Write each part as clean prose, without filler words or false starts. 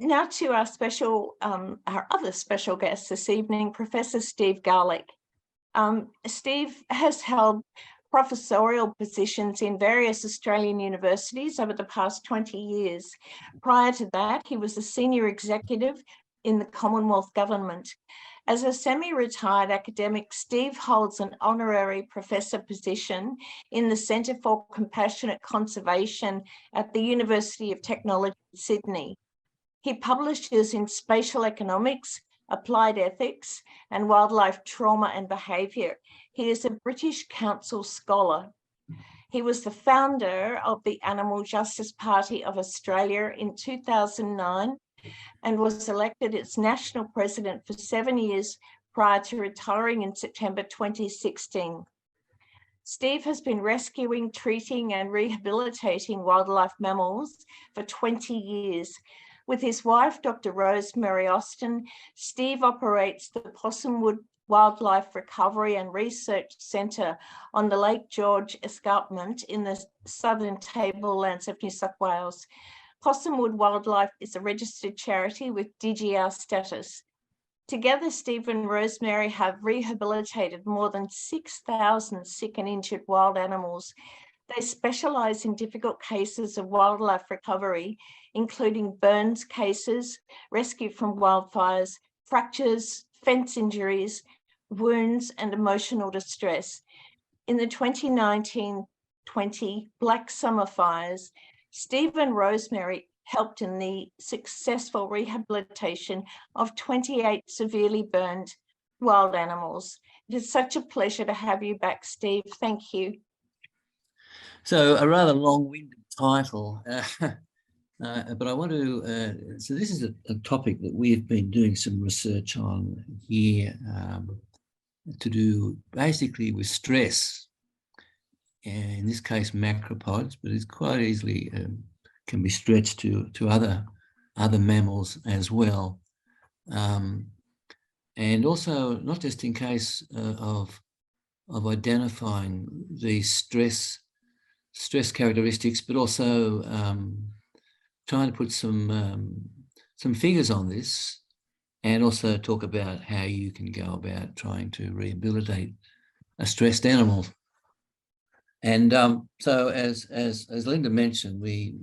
Now to our other special guest this evening, Professor Steve Garlick. Steve has held professorial positions in various Australian universities over the past 20 years. Prior to that, he was a senior executive in the Commonwealth Government. As a semi-retired academic, Steve holds an honorary professor position in the Centre for Compassionate Conservation at the University of Technology, Sydney. He publishes in spatial economics, applied ethics, and wildlife trauma and behaviour. He is a British Council scholar. He was the founder of the Animal Justice Party of Australia in 2009 and was elected its national president for 7 years prior to retiring in September 2016. Steve has been rescuing, treating, and rehabilitating wildlife mammals for 20 years. With his wife, Dr. Rosemary Austin, Steve operates the Possumwood Wildlife Recovery and Research Centre on the Lake George escarpment in the southern tablelands of New South Wales. Possumwood Wildlife is a registered charity with DGR status. Together, Steve and Rosemary have rehabilitated more than 6,000 sick and injured wild animals. They specialise in difficult cases of wildlife recovery, including burns cases, rescue from wildfires, fractures, fence injuries, wounds, and emotional distress. In the 2019-20 Black Summer fires, Steve and Rosemary helped in the successful rehabilitation of 28 severely burned wild animals. It is such a pleasure to have you back, Steve. Thank you. So a rather long-winded title, but I want to, so this is a topic that we've been doing some research on here to do basically with stress, and in this case macropods, but it's quite easily can be stretched to other mammals as well, and also not just in case of identifying these stress characteristics, but also trying to put some figures on this, and also talk about how you can go about trying to rehabilitate a stressed animal. And so, as Linda mentioned, we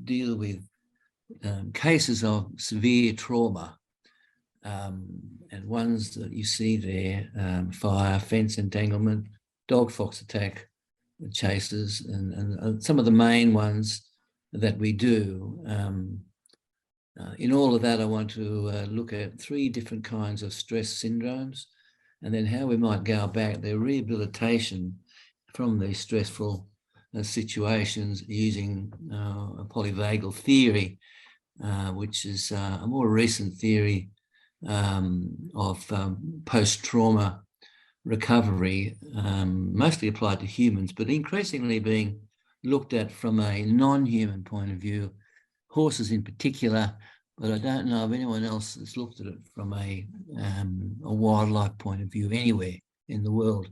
deal with cases of severe trauma, and ones that you see there: fire, fence entanglement, dog fox attack, chases, and some of the main ones that we do. In all of that, I want to look at 3 different kinds of stress syndromes, and then how we might go about their rehabilitation from these stressful situations using a polyvagal theory, which is a more recent theory of post-trauma recovery, mostly applied to humans, but increasingly being looked at from a non-human point of view, horses in particular, but I don't know of anyone else that's looked at it from a wildlife point of view anywhere in the world.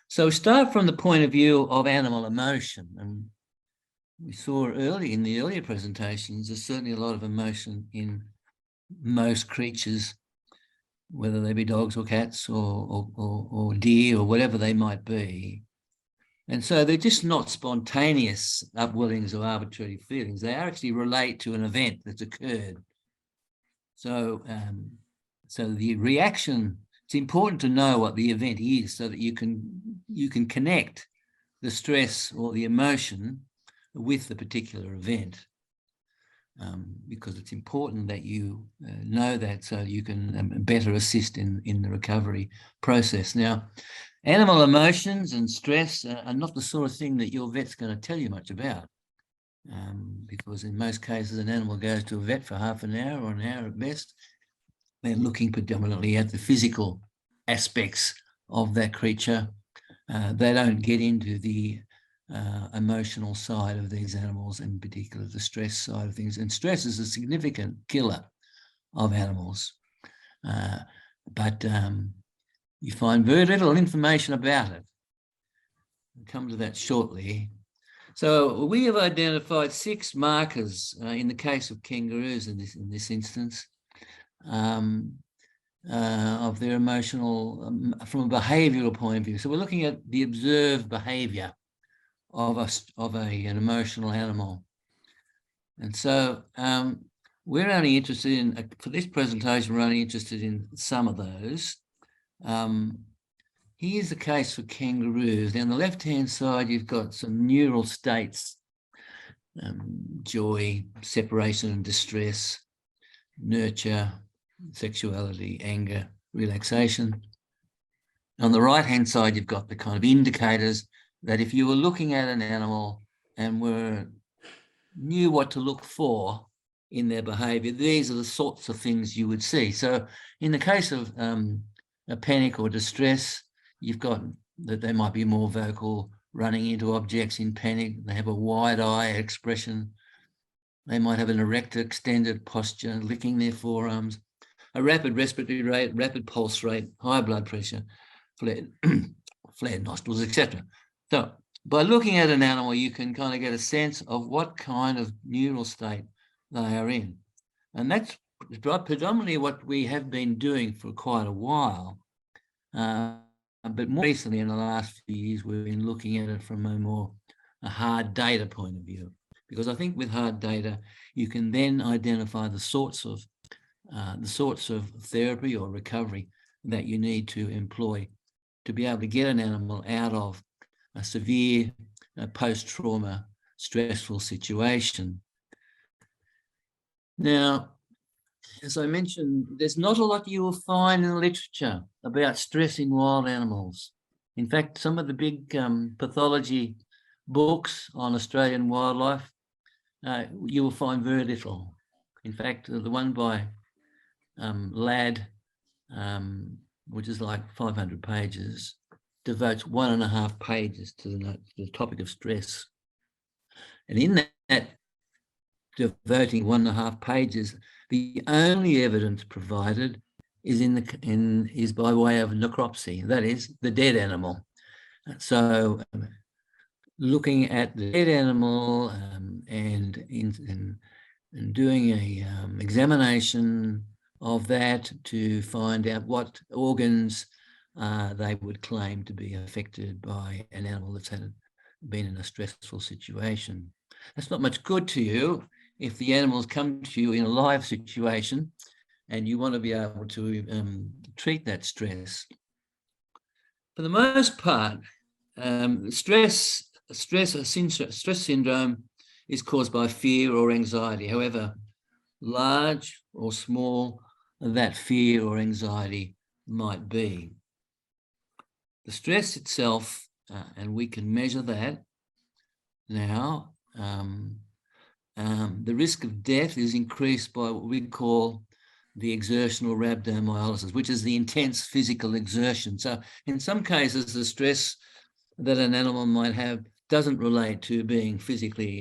So we start from the point of view of animal emotion, and we saw in the earlier presentations, there's certainly a lot of emotion in most creatures, whether they be dogs or cats or deer or whatever they might be. And so they're just not spontaneous upwellings or arbitrary feelings. They actually relate to an event that's occurred. So, so the reaction, it's important to know what the event is so that you can connect the stress or the emotion with the particular event. Because it's important that you know that, so you can better assist in the recovery process. Now, animal emotions and stress are not the sort of thing that your vet's going to tell you much about, because in most cases an animal goes to a vet for half an hour or an hour at best. They're looking predominantly at the physical aspects of that creature. They don't get into the emotional side of these animals, in particular the stress side of things. And stress is a significant killer of animals, but you find very little information about it. I'll come to that shortly. So we have identified 6 markers in the case of kangaroos in this instance of their emotional, from a behavioural point of view. So we're looking at the observed behaviour of an emotional animal. And so we're only interested in, for this presentation, we're only interested in some of those. Here's the case for kangaroos. Now, on the left-hand side, you've got some neural states, joy, separation and distress, nurture, sexuality, anger, relaxation. On the right-hand side, you've got the kind of indicators that if you were looking at an animal and knew what to look for in their behavior, these are the sorts of things you would see. So in the case of a panic or distress, you've got that they might be more vocal, running into objects in panic. They have a wide-eye expression. They might have an erect, extended posture, licking their forearms, a rapid respiratory rate, rapid pulse rate, high blood pressure, flared nostrils, etc. So by looking at an animal, you can kind of get a sense of what kind of neural state they are in. And that's predominantly what we have been doing for quite a while. But more recently, in the last few years, we've been looking at it from a hard data point of view, because I think with hard data, you can then identify the sorts of therapy or recovery that you need to employ to be able to get an animal out of a severe post-trauma stressful situation. Now, as I mentioned, there's not a lot you will find in the literature about stress in wild animals. In fact, some of the big pathology books on Australian wildlife, you will find very little. In fact, the one by Ladd, which is like 500 pages, devotes 1.5 pages to the topic of stress. And in that devoting 1.5 pages, the only evidence provided is by way of necropsy, that is, the dead animal. So looking at the dead animal and doing a examination of that to find out what organs they would claim to be affected by an animal that's been in a stressful situation. That's not much good to you if the animals come to you in a live situation and you want to be able to treat that stress. For the most part, stress syndrome is caused by fear or anxiety. However large or small that fear or anxiety might be. The stress itself, and we can measure that now, the risk of death is increased by what we call the exertional rhabdomyolysis, which is the intense physical exertion. So in some cases, the stress that an animal might have doesn't relate to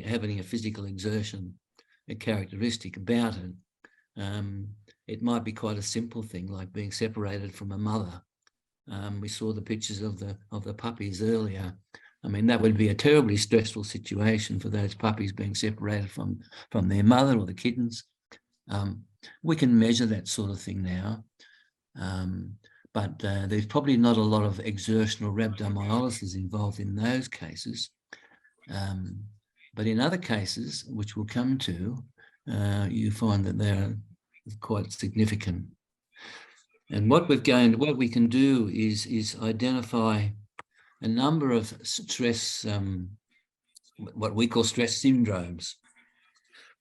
having a physical exertion, a characteristic about it. It might be quite a simple thing, like being separated from a mother. We saw the pictures of the puppies earlier. I mean, that would be a terribly stressful situation for those puppies being separated from their mother or the kittens. We can measure that sort of thing now, but there's probably not a lot of exertional rhabdomyolysis involved in those cases. But in other cases, which we'll come to, you find that they're quite significant. And what we can do is identify a number of stress, what we call stress syndromes.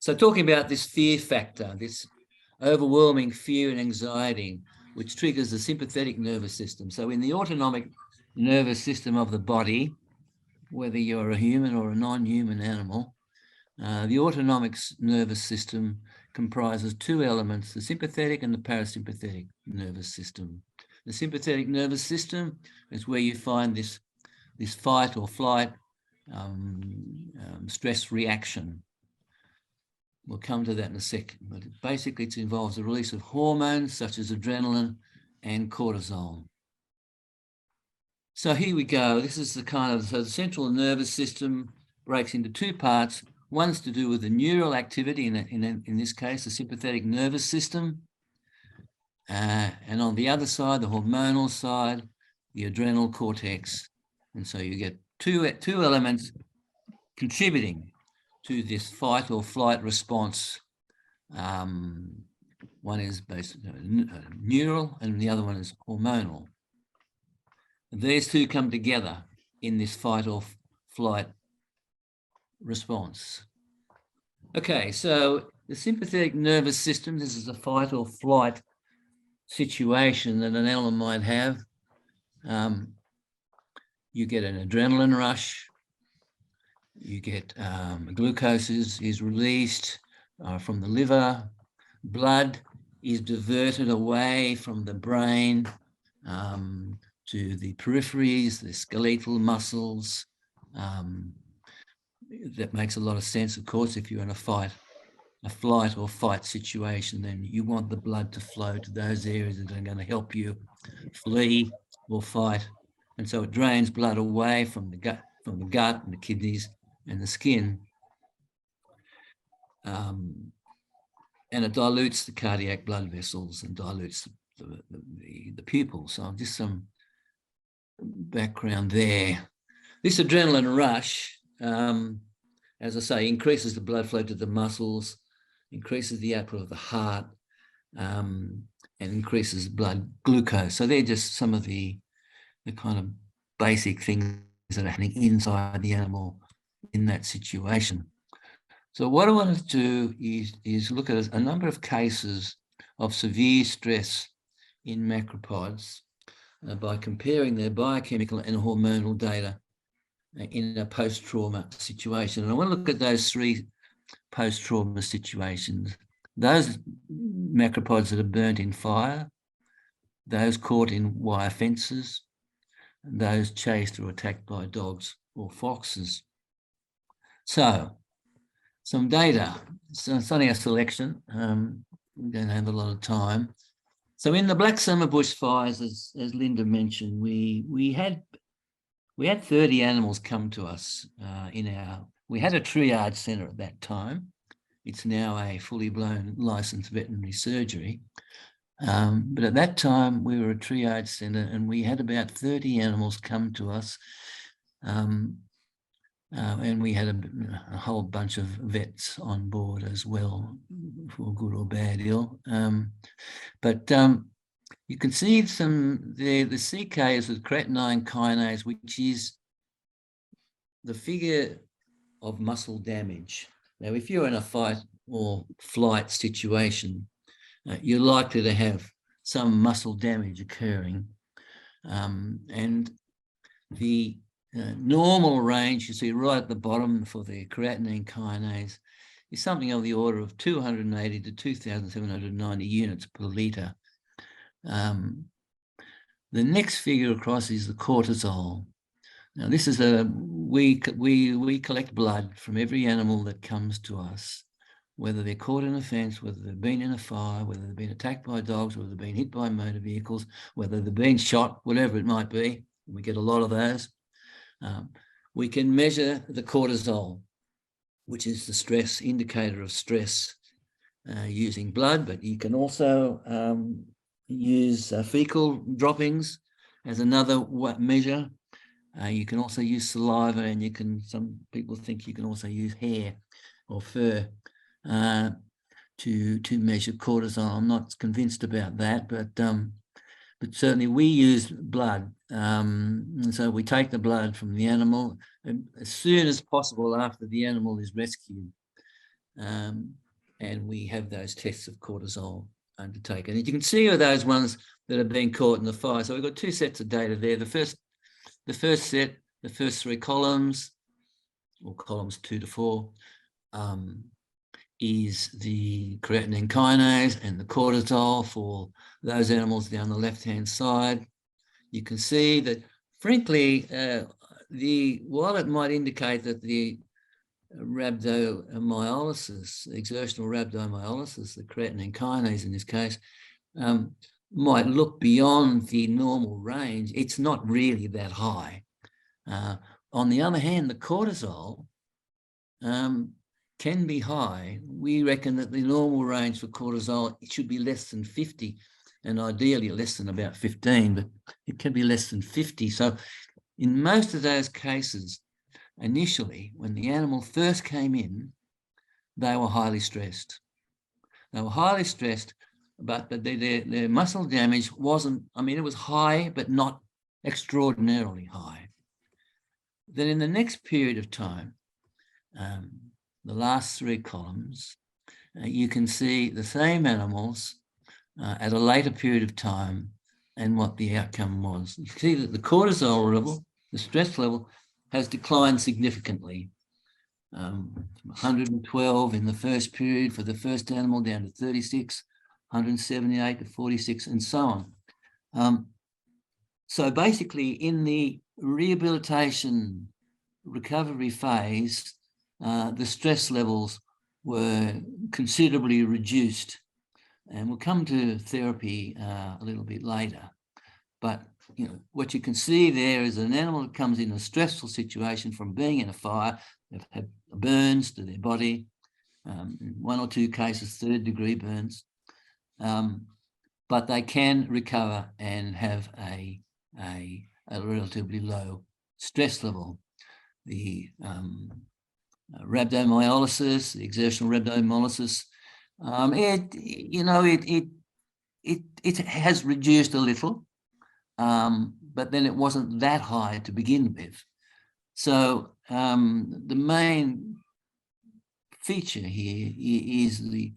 So talking about this fear factor, this overwhelming fear and anxiety, which triggers the sympathetic nervous system. So in the autonomic nervous system of the body, whether you're a human or a non-human animal, the autonomic nervous system comprises 2 elements, the sympathetic and the parasympathetic nervous system. The sympathetic nervous system is where you find this fight or flight stress reaction. We'll come to that in a second, but basically it involves the release of hormones such as adrenaline and cortisol. So here we go. This is the central nervous system breaks into two parts. One's to do with the neural activity, in this case, the sympathetic nervous system. And on the other side, the hormonal side, the adrenal cortex. And so you get two elements contributing to this fight or flight response. One is basically neural and the other one is hormonal. These two come together in this fight or flight response. Okay, so the sympathetic nervous system, this is a fight or flight situation that an animal might have. You get an adrenaline rush, you get glucose is released from the liver, blood is diverted away from the brain to the peripheries, the skeletal muscles. That makes a lot of sense, of course. If you're in a flight or fight situation, then you want the blood to flow to those areas that are going to help you flee or fight. And so it drains blood away from the gut and the kidneys and the skin. And it dilutes the cardiac blood vessels and dilutes the pupils. So just some background there. This adrenaline rush, as I say, increases the blood flow to the muscles, increases the output of the heart, and increases blood glucose. So they're just some of the kind of basic things that are happening inside the animal in that situation. So what I want to do is look at a number of cases of severe stress in macropods by comparing their biochemical and hormonal data in a post-trauma situation. And I want to look at those three post-trauma situations. Those macropods that are burnt in fire, those caught in wire fences, and those chased or attacked by dogs or foxes. So, some data. So it's only a selection. We don't have a lot of time. So in the Black Summer bushfires, as Linda mentioned, we had 30 animals come to us we had a triage centre at that time. It's now a fully blown licensed veterinary surgery. But at that time, we were a triage centre and we had about 30 animals come to us. And we had a whole bunch of vets on board as well, for good or bad ill. But you can see the CK is with creatinine kinase, which is the figure of muscle damage. Now, if you're in a fight or flight situation, you're likely to have some muscle damage occurring. And the normal range, you see right at the bottom for the creatinine kinase, is something of the order of 280 to 2,790 units per litre. The next figure across is the cortisol. Now, this is we collect blood from every animal that comes to us, whether they're caught in a fence, whether they've been in a fire, whether they've been attacked by dogs, whether they've been hit by motor vehicles, whether they've been shot, whatever it might be. We get a lot of those. We can measure the cortisol, which is the stress indicator of stress, using blood, but you can also use fecal droppings as another measure. You can also use saliva, and some people think you can also use hair or fur to measure cortisol. I'm not convinced about that, but certainly we use blood. And so we take the blood from the animal as soon as possible after the animal is rescued. And we have those tests of cortisol undertaken. And you can see those ones that have been caught in the fire. So we've got two sets of data there. The first set, the first three columns, or columns 2 to 4, is the creatinine kinase and the cortisol for those animals down the left-hand side. You can see that, frankly, while it might indicate that the rhabdomyolysis, exertional rhabdomyolysis, the creatinine kinase in this case, might look beyond the normal range, it's not really that high. On the other hand, the cortisol can be high. We reckon that the normal range for cortisol, it should be less than 50, and ideally less than about 15, but it can be less than 50. So in most of those cases, initially, when the animal first came in, they were highly stressed. They were highly stressed, but their muscle damage wasn't, I mean, it was high, but not extraordinarily high. Then in the next period of time, the last three columns, you can see the same animals at a later period of time and what the outcome was. You see that the cortisol level, the stress level, has declined significantly. 112 in the first period for the first animal down to 36, 178 to 46, and so on. So basically, in the rehabilitation recovery phase, the stress levels were considerably reduced, and we'll come to therapy a little bit later. But what you can see there is an animal that comes in a stressful situation from being in a fire. They've had burns to their body, in one or two cases, third-degree burns, but they can recover and have a relatively low stress level. The rhabdomyolysis, the exertional rhabdomyolysis, it has reduced a little, but then it wasn't that high to begin with. So the main feature here is the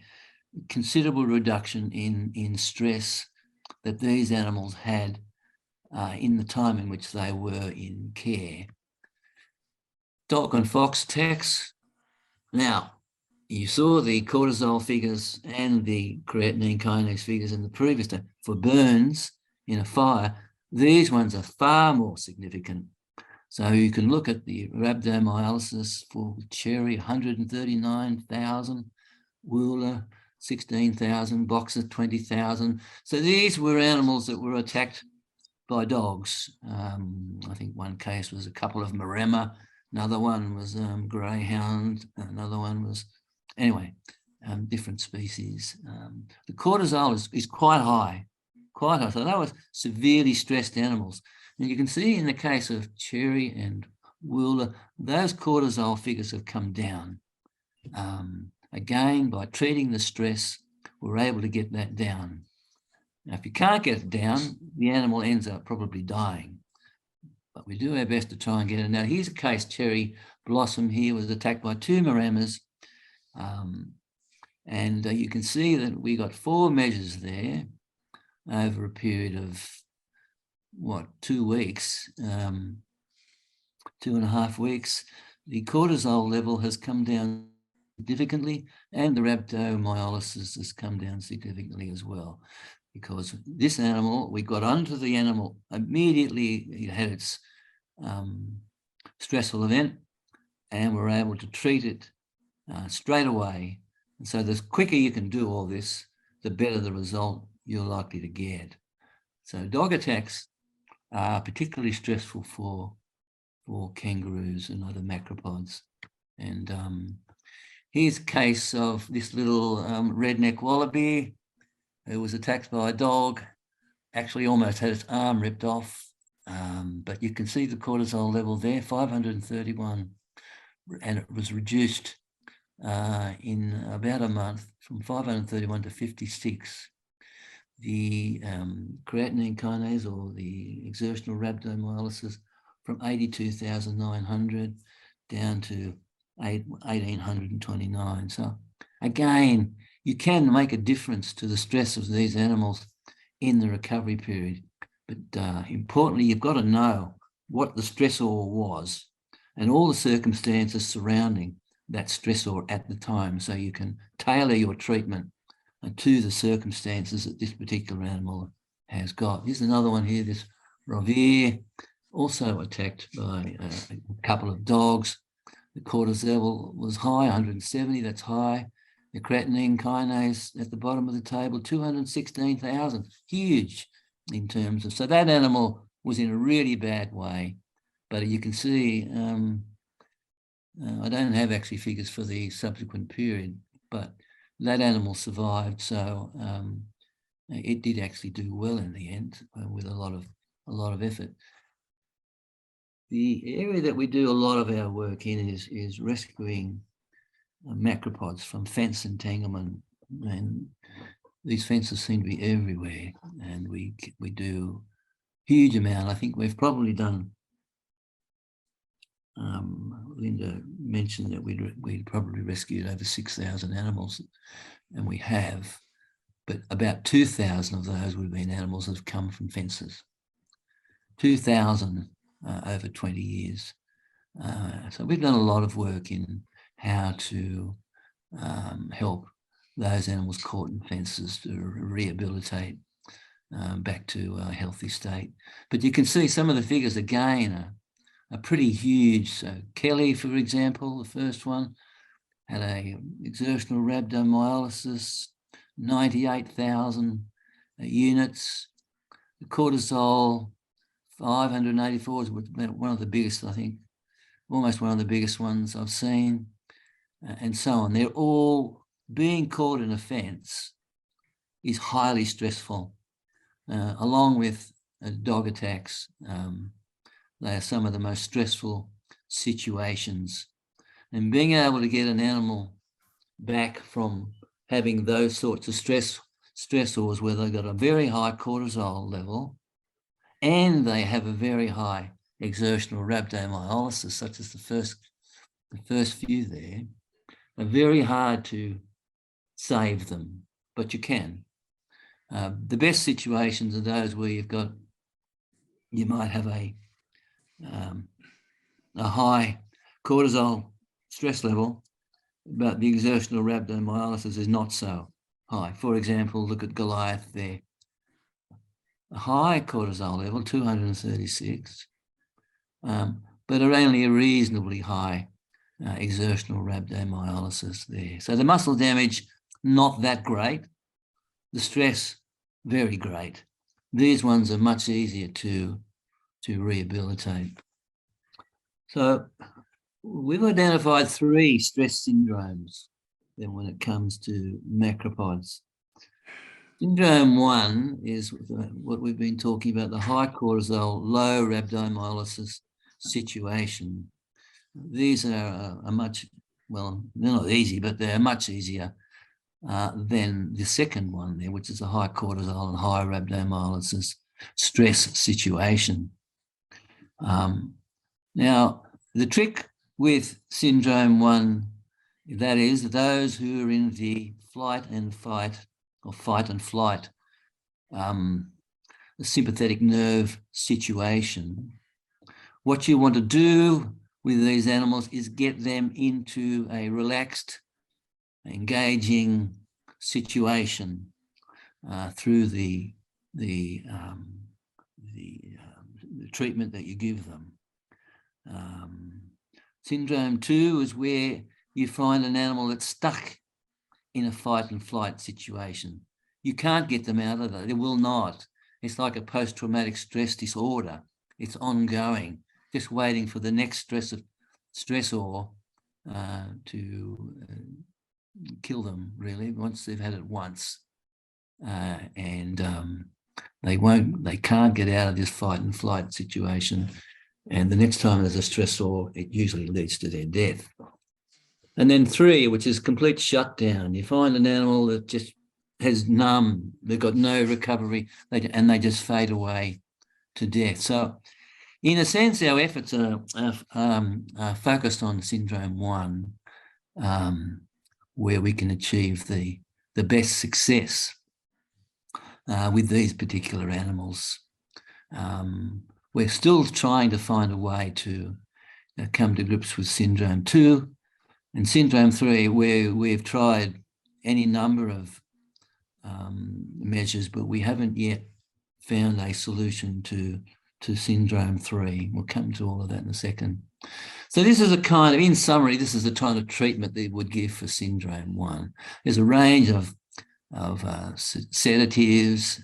considerable reduction in stress that these animals had in the time in which they were in care. Dog and fox text. Now, you saw the cortisol figures and the creatinine kinase figures in the previous time. For burns in a fire, these ones are far more significant. So you can look at the rhabdomyolysis for cherry, 139,000, Wooler, 16,000, boxer, 20,000. So these were animals that were attacked by dogs. I think one case was a couple of Maremma, another one was greyhound, another one was, anyway, different species. The cortisol is quite high. So that was severely stressed animals. And you can see in the case of cherry and Wooler, those cortisol figures have come down. Again, by treating the stress, we're able to get that down. Now, if you can't get it down, the animal ends up probably dying. But we do our best to try and get it. Now, here's a case, Cherry Blossom here was attacked by two Maremmas. And you can see that we got 4 measures there over a period of, 2 weeks, 2.5 weeks. The cortisol level has come down significantly, and the rhabdomyolysis has come down significantly as well. Because this animal, we got onto the animal immediately, it had its stressful event, and we're able to treat it straight away. And so the quicker you can do all this, the better the result you're likely to get. So dog attacks are particularly stressful for kangaroos and other macropods. And here's a case of this little redneck wallaby who was attacked by a dog, actually almost had its arm ripped off. But you can see the cortisol level there, 531, and it was reduced in about a month from 531 to 56. The creatinine kinase, or the exertional rhabdomyolysis, from 82,900 down to 1,829. So again, you can make a difference to the stress of these animals in the recovery period. But importantly, you've got to know what the stressor was and all the circumstances surrounding that stressor at the time, so you can tailor your treatment to the circumstances that this particular animal has got. Here's another one here, this Rovere, also attacked by a couple of dogs. The cortisol was high, 170, that's high. The creatinine kinase at the bottom of the table, 216,000, huge in terms of, so that animal was in a really bad way. But you can see I don't have actually figures for the subsequent period, but that animal survived, so it did actually do well in the end with a lot of effort. The area that we do a lot of our work in is rescuing macropods from fence entanglement, and these fences seem to be everywhere, and we do huge amount. I think we've probably done. Linda mentioned that we'd probably rescued over 6,000 animals, and we have, but about 2,000 of those would have been animals that have come from fences. 2,000 over 20 years. So we've done a lot of work in how to help those animals caught in fences to rehabilitate back to a healthy state. But you can see some of the figures again are pretty huge. So Kelly, for example, the first one, had a exertional rhabdomyolysis, 98,000 units. The cortisol, 584 is one of the biggest, I think, almost one of the biggest ones I've seen, and so on. They're all being caught in a fence is highly stressful, along with dog attacks. They are some of the most stressful situations. And being able to get an animal back from having those sorts of stressors where they've got a very high cortisol level and they have a very high exertional rhabdomyolysis, such as the first few there, are very hard to save them, but you can. The best situations are those where you might have a high cortisol stress level, but the exertional rhabdomyolysis is not so high. For example, look at Goliath there. A high cortisol level, 236, but are only a reasonably high exertional rhabdomyolysis there. So the muscle damage, not that great. The stress, very great. These ones are much easier to rehabilitate. So we've identified 3 stress syndromes then when it comes to macropods. Syndrome 1 is what we've been talking about, the high cortisol, low rhabdomyolysis situation. These are much, well, they're not easy, but they're much easier than the second one there, which is a high cortisol and high rhabdomyolysis stress situation. Now, the trick with syndrome 1, that is those who are in the flight and fight or fight and flight, sympathetic nerve situation, what you want to do with these animals is get them into a relaxed, engaging situation through the treatment that you give them. Syndrome 2 is where you find an animal that's stuck in a fight and flight situation. You can't get them out of that. They will not. It's like a post-traumatic stress disorder. It's ongoing, just waiting for the next stressor to kill them, really, once they've had it once. They can't get out of this fight and flight situation. And the next time there's a stressor, it usually leads to their death. And then 3, which is complete shutdown. You find an animal that just has numb, they've got no recovery, and they just fade away to death. So in a sense, our efforts are focused on syndrome 1, where we can achieve the best success with these particular animals. We're still trying to find a way to come to grips with syndrome 2 and syndrome 3, where we've tried any number of measures, but we haven't yet found a solution to syndrome 3. We'll come to all of that in a second. So this is a kind of, in summary, this is the kind of treatment that would give for syndrome 1. There's a range of sedatives,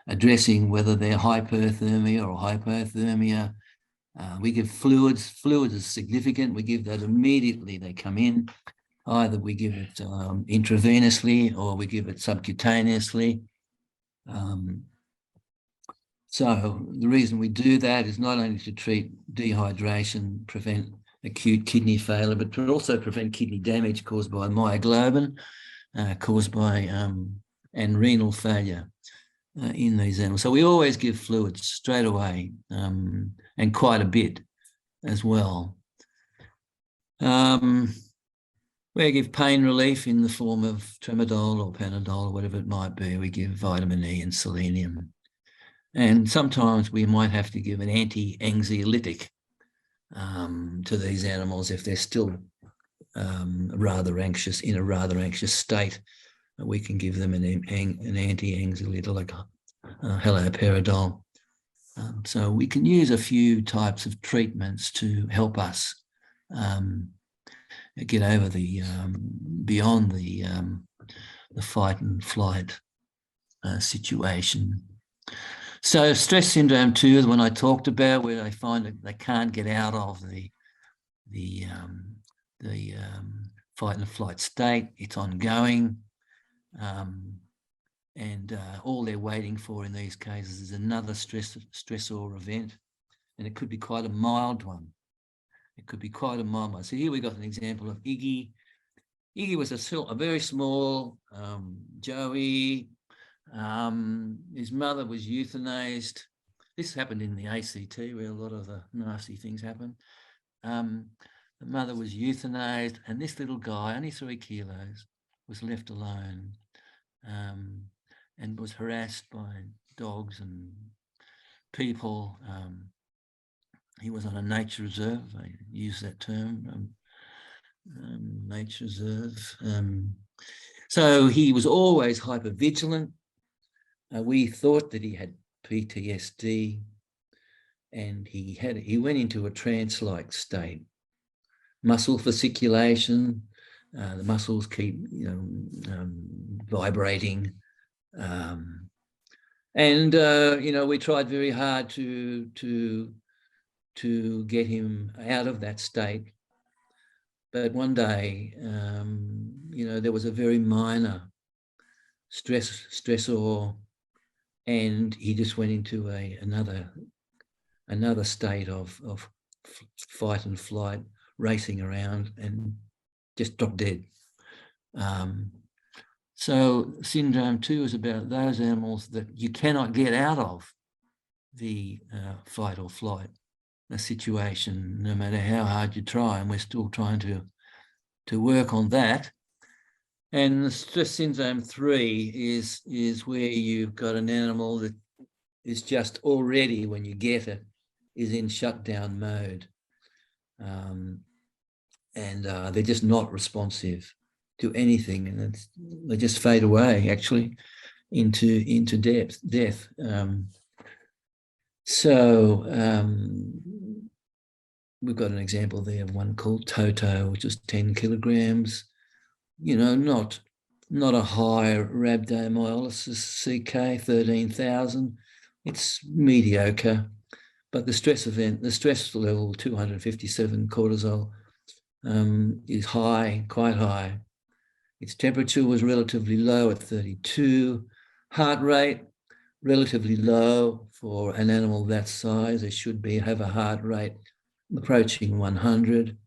addressing whether they're hyperthermia or hypothermia, We give fluids. Fluids is significant. We give that immediately they come in. Either we give it intravenously or we give it subcutaneously. So the reason we do that is not only to treat dehydration, prevent acute kidney failure, but to also prevent kidney damage caused by myoglobin, caused by and renal failure in these animals. So we always give fluids straight away, and quite a bit as well. We give pain relief in the form of tramadol or Panadol or whatever it might be. We give vitamin E and selenium. And sometimes we might have to give an anti-anxiolytic to these animals if they're still rather anxious, in a rather anxious state. We can give them an anti-anxiolytic like haloperidol. So we can use a few types of treatments to help us get over the beyond the fight and flight situation. So stress syndrome 2 is the one I talked about, where they find that they can't get out of the fight and flight state. It's ongoing, and all they're waiting for in these cases is another stressor event, and it could be quite a mild one. It could be quite a mild one. So here we got an example of Iggy. Iggy was a very small Joey. His mother was euthanized. This happened in the ACT where a lot of the nasty things happen. The mother was euthanized, and this little guy, only 3 kilos, was left alone and was harassed by dogs and people. He was on a nature reserve. I use that term, nature reserve. So he was always hypervigilant. We thought that he had PTSD, and he went into a trance-like state. Muscle fasciculation, the muscles keep vibrating, and we tried very hard to get him out of that state. But one day, there was a very minor stressor, and he just went into another state of fight and flight, racing around, and just dropped dead. So syndrome 2 is about those animals that you cannot get out of the fight or flight situation, no matter how hard you try, and we're still trying to work on that. And the stress syndrome 3 is where you've got an animal that is just already, when you get it, is in shutdown mode. And they're just not responsive to anything, and they just fade away, actually, into death. We've got an example there of one called Toto, which is 10 kilograms. Not a high rhabdomyolysis CK, 13,000. It's mediocre, but the stress level, 257 cortisol, is high, quite high. Its temperature was relatively low at 32. Heart rate, relatively low for an animal that size. It should have a heart rate approaching 100.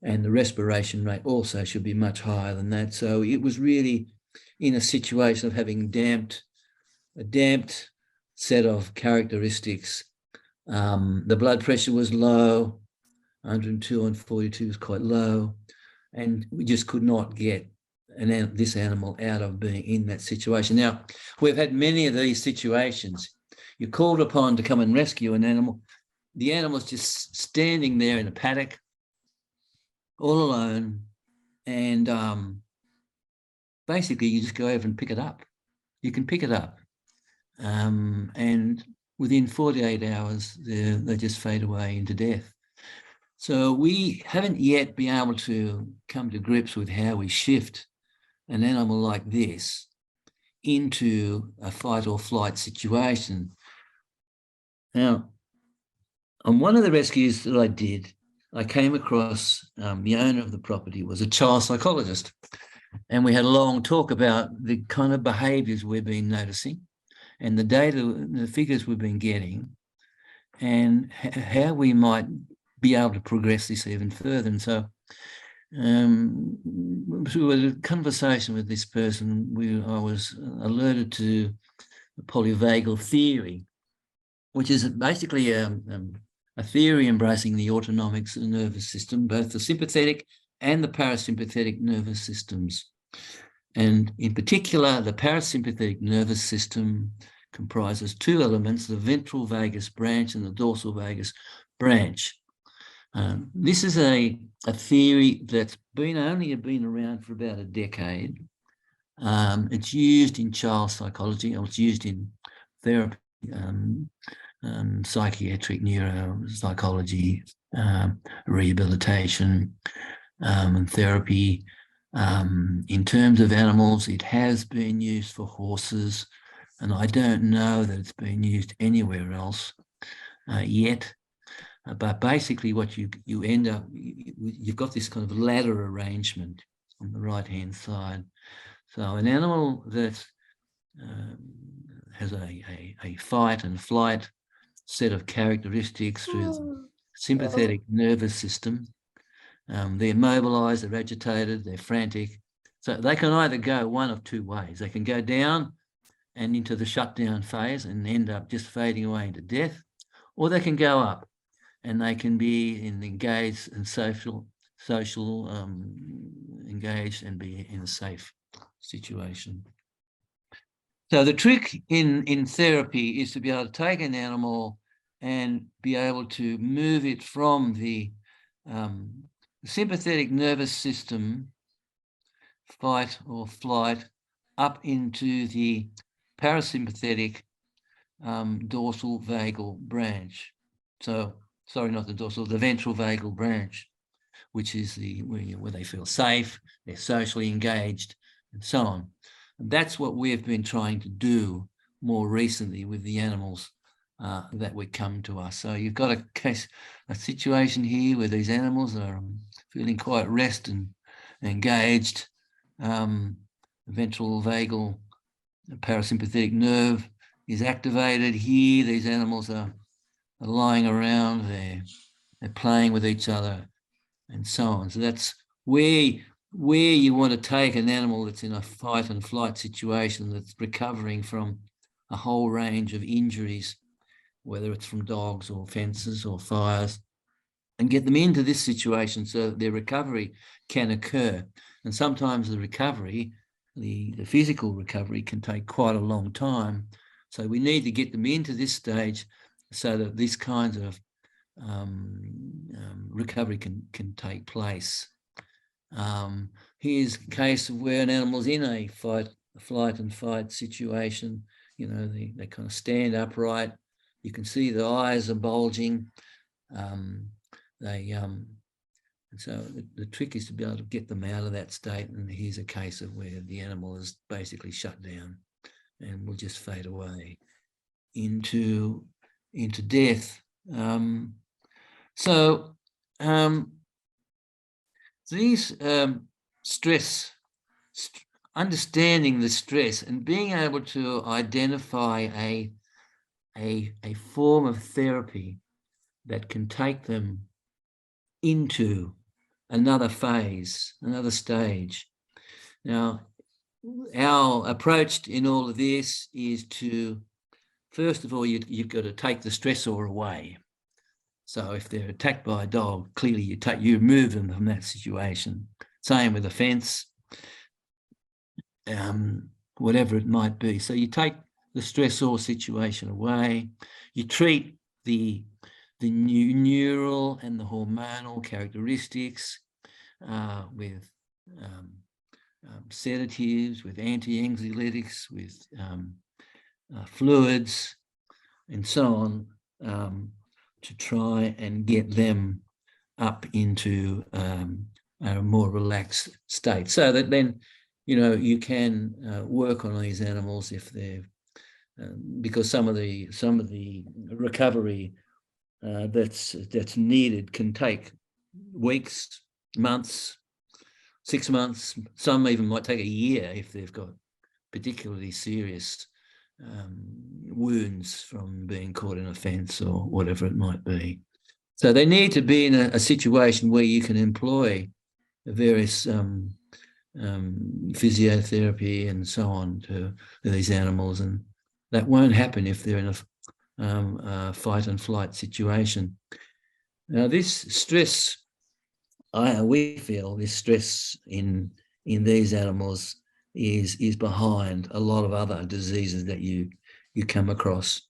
And the respiration rate also should be much higher than that. So it was really in a situation of having a damped set of characteristics. The blood pressure was low, 102 on 42 is quite low, and we just could not get this animal out of being in that situation. Now, we've had many of these situations. You're called upon to come and rescue an animal. The animal's just standing there in a paddock, all alone, and basically you just go over and pick it up. You can pick it up, and within 48 hours, they just fade away into death. So we haven't yet been able to come to grips with how we shift an animal like this into a fight or flight situation. Now, On one of the rescues that I did, I came across the owner of the property was a child psychologist, and we had a long talk about the kind of behaviours we've been noticing and the data, the figures we've been getting, and how we might be able to progress this even further. And so through a conversation with this person, I was alerted to the polyvagal theory, which is basically a theory embracing the autonomic nervous system, both the sympathetic and the parasympathetic nervous systems. And in particular, the parasympathetic nervous system comprises two elements, the ventral vagus branch and the dorsal vagus branch. This is a theory that's only been around for about a decade. It's used in child psychology, or it's used in therapy, psychiatric neuropsychology, rehabilitation, and therapy. In terms of animals, it has been used for horses, and I don't know that it's been used anywhere else yet. But basically what you end up, you've got this kind of ladder arrangement on the right-hand side. So an animal that has a fight and flight set of characteristics through the sympathetic nervous system. They're mobilized, they're agitated, they're frantic. So they can either go one of two ways. They can go down and into the shutdown phase and end up just fading away into death, or they can go up and they can be engaged and social engaged and be in a safe situation. So the trick in therapy is to be able to take an animal and be able to move it from the sympathetic nervous system, fight or flight, up into the parasympathetic dorsal vagal branch. So, sorry, not the dorsal, the ventral vagal branch, which is where they feel safe, they're socially engaged, and so on. And that's what we've been trying to do more recently with the animals that would come to us. So you've got a situation here where these animals are feeling quite rested and engaged. The ventral vagal parasympathetic nerve is activated here. These animals are lying around, they're playing with each other, and so on. So that's where you want to take an animal that's in a fight and flight situation, that's recovering from a whole range of injuries, whether it's from dogs or fences or fires, and get them into this situation so that their recovery can occur. And sometimes the recovery, the physical recovery, can take quite a long time. So we need to get them into this stage so that this kind of recovery can take place. Here's a case of where an animal's in a flight and fight situation. You know, they kind of stand upright. You can see the eyes are bulging. And so the trick is to be able to get them out of that state. And here's a case of where the animal is basically shut down and will just fade away into death. These stress, understanding the stress and being able to identify a form of therapy that can take them into another phase, another stage. Now, our approach in all of this is to, first of all, you've got to take the stressor away. So if they're attacked by a dog, clearly you remove them from that situation. Same with a fence, whatever it might be. So you take the stressor situation away. You treat the neural and the hormonal characteristics with sedatives, with anti-anxiolytics, with fluids, and so on, to try and get them up into a more relaxed state, so that then, you can work on these animals if they're because some of the recovery that's needed can take weeks, months, 6 months. Some even might take a year if they've got particularly serious wounds from being caught in a fence or whatever it might be. So they need to be in a situation where you can employ various physiotherapy and so on to these animals, and that won't happen if they're in a fight and flight situation. Now, this stress, we feel this stress in these animals is behind a lot of other diseases that you come across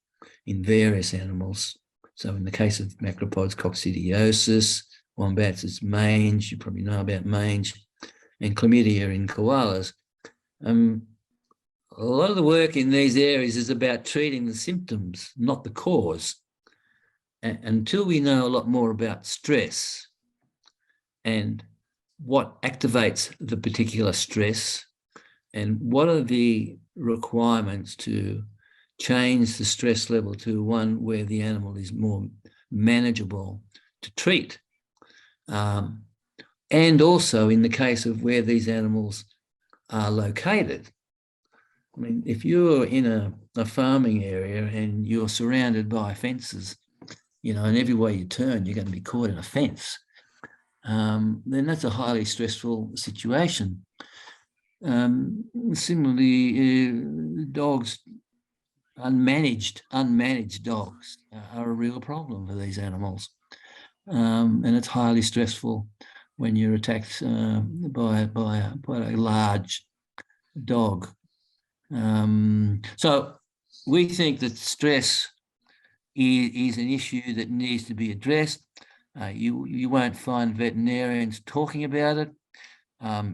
in various animals. So in the case of macropods, coccidiosis, wombats, it's mange. You probably know about mange, and chlamydia in koalas. A lot of the work in these areas is about treating the symptoms, not the cause. Until we know a lot more about stress and what activates the particular stress and what are the requirements to change the stress level to one where the animal is more manageable to treat. And also in the case of where these animals are located. I mean, if you're in a farming area and you're surrounded by fences, and everywhere you turn, you're going to be caught in a fence, then that's a highly stressful situation. Similarly, dogs, unmanaged dogs are a real problem for these animals. And it's highly stressful when you're attacked by a large dog. So we think that stress is an issue that needs to be addressed. You won't find veterinarians talking about it.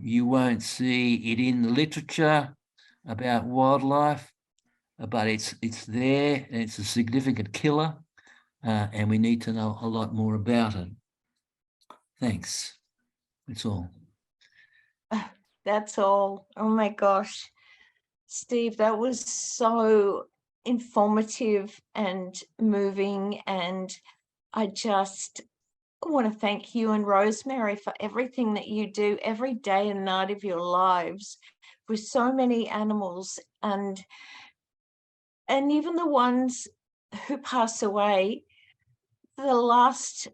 You won't see it in the literature about wildlife, but it's there, and it's a significant killer, and we need to know a lot more about it. Thanks. That's all. That's all. Oh my gosh, Steve, that was so informative and moving, and I just want to thank you and Rosemary for everything that you do every day and night of your lives with so many animals, and even the ones who pass away. Their last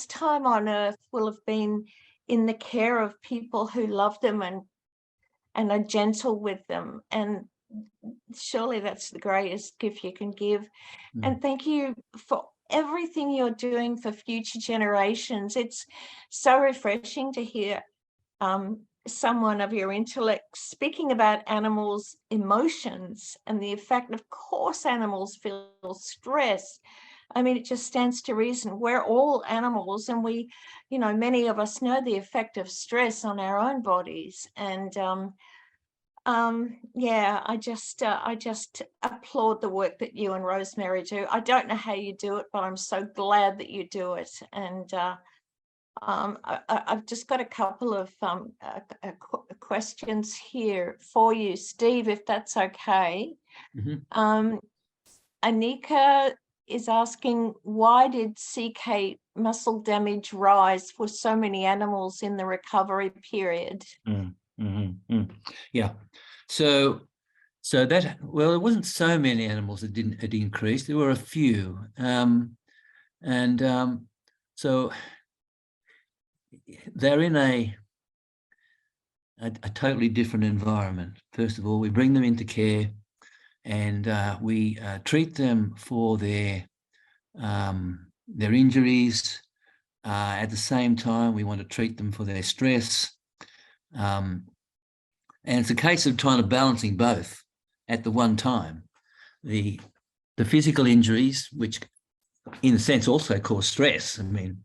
time on earth will have been in the care of people who love them and are gentle with them, and surely that's the greatest gift you can give. And thank you for everything you're doing for future generations. It's so refreshing to hear someone of your intellect speaking about animals' emotions and the effect. Of course, animals feel stress. I mean, it just stands to reason. We're all animals, and we, many of us know the effect of stress on our own bodies. And yeah, I just applaud the work that you and Rosemary do. I don't know how you do it, but I'm so glad that you do it. And I've just got a couple of questions here for you, Steve, if that's okay. Mm-hmm. Anika is asking, why did CK muscle damage rise for so many animals in the recovery period? Yeah. So that, well, it wasn't so many animals that had increased. There were a few. So they're in a totally different environment. First of all, we bring them into care, and we treat them for their injuries. At the same time, we want to treat them for their stress. And it's a case of trying to balancing both at the one time. The physical injuries, which in a sense also cause stress. I mean,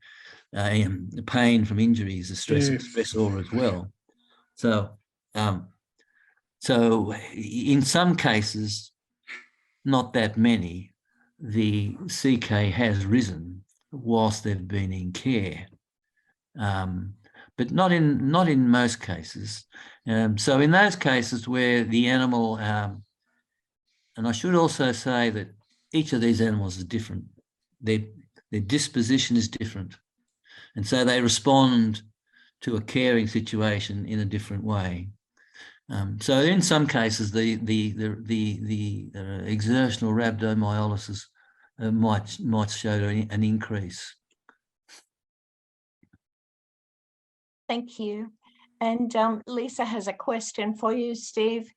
the pain from injuries is stressor as well. So in some cases, not that many, the CK has risen whilst they've been in care, but not in most cases. So in those cases where the animal, and I should also say that each of these animals is different. their disposition is different, and so they respond to a caring situation in a different way. So in some cases, the exertional rhabdomyolysis might show an increase. Thank you. And Lisa has a question for you, Steve.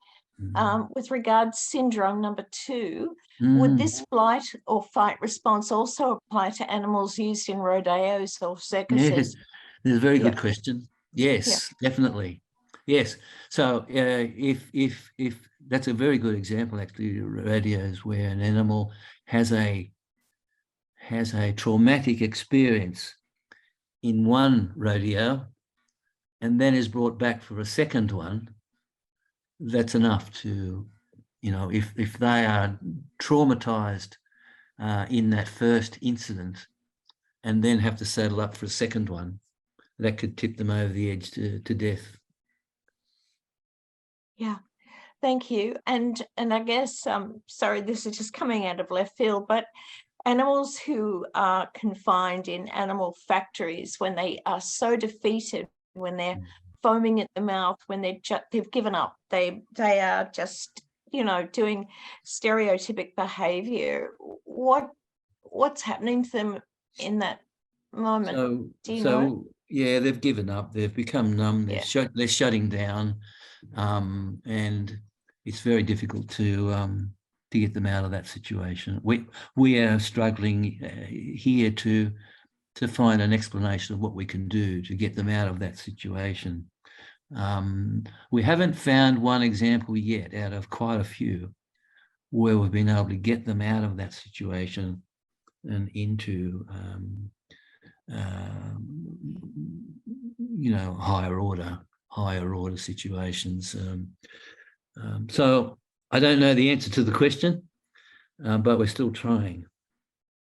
With regards syndrome number 2, would this flight or fight response also apply to animals used in rodeos or circuses? Yeah, it's a very good question. Yes, definitely. Yes. So if that's a very good example, actually, rodeos where an animal has a traumatic experience in one rodeo and then is brought back for a second one, that's enough to, if they are traumatized in that first incident and then have to saddle up for a second one, that could tip them over the edge to death. Yeah, thank you. And I guess, sorry, this is just coming out of left field, but animals who are confined in animal factories, when they are so defeated, when they're foaming at the mouth, when they've given up, they are just, doing stereotypic behavior. What's happening to them in that moment? Do you know? Yeah, they've given up. They've become numb. They're shutting down, and it's very difficult to get them out of that situation. We are struggling here to find an explanation of what we can do to get them out of that situation. We haven't found one example yet out of quite a few where we've been able to get them out of that situation and into higher order situations. So I don't know the answer to the question, but we're still trying.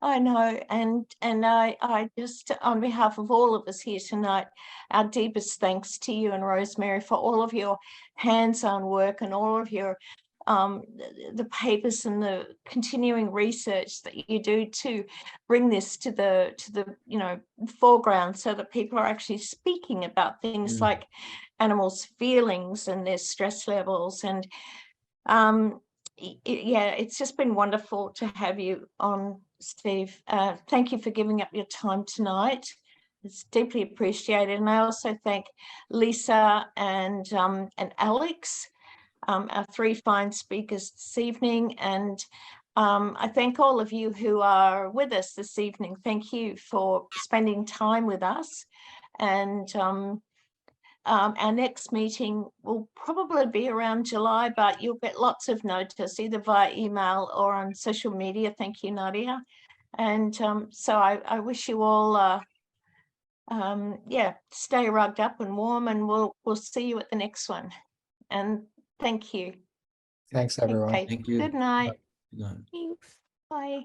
I know, and I just, on behalf of all of us here tonight, our deepest thanks to you and Rosemary for all of your hands-on work and all of your the papers and the continuing research that you do to bring this to the foreground, so that people are actually speaking about things like animals' feelings and their stress levels. And it's just been wonderful to have you on, Steve. Thank you for giving up your time tonight. It's deeply appreciated. And I also thank Lisa and Alex, our 3 fine speakers this evening. And I thank all of you who are with us this evening. Thank you for spending time with us. And our next meeting will probably be around July, but you'll get lots of notice either via email or on social media. Thank you, Nadia. And so I wish you all, stay rugged up and warm, and we'll see you at the next one. And thank you. Thanks, everyone. Okay. Thank you. Good night. Good night. Thanks. Bye.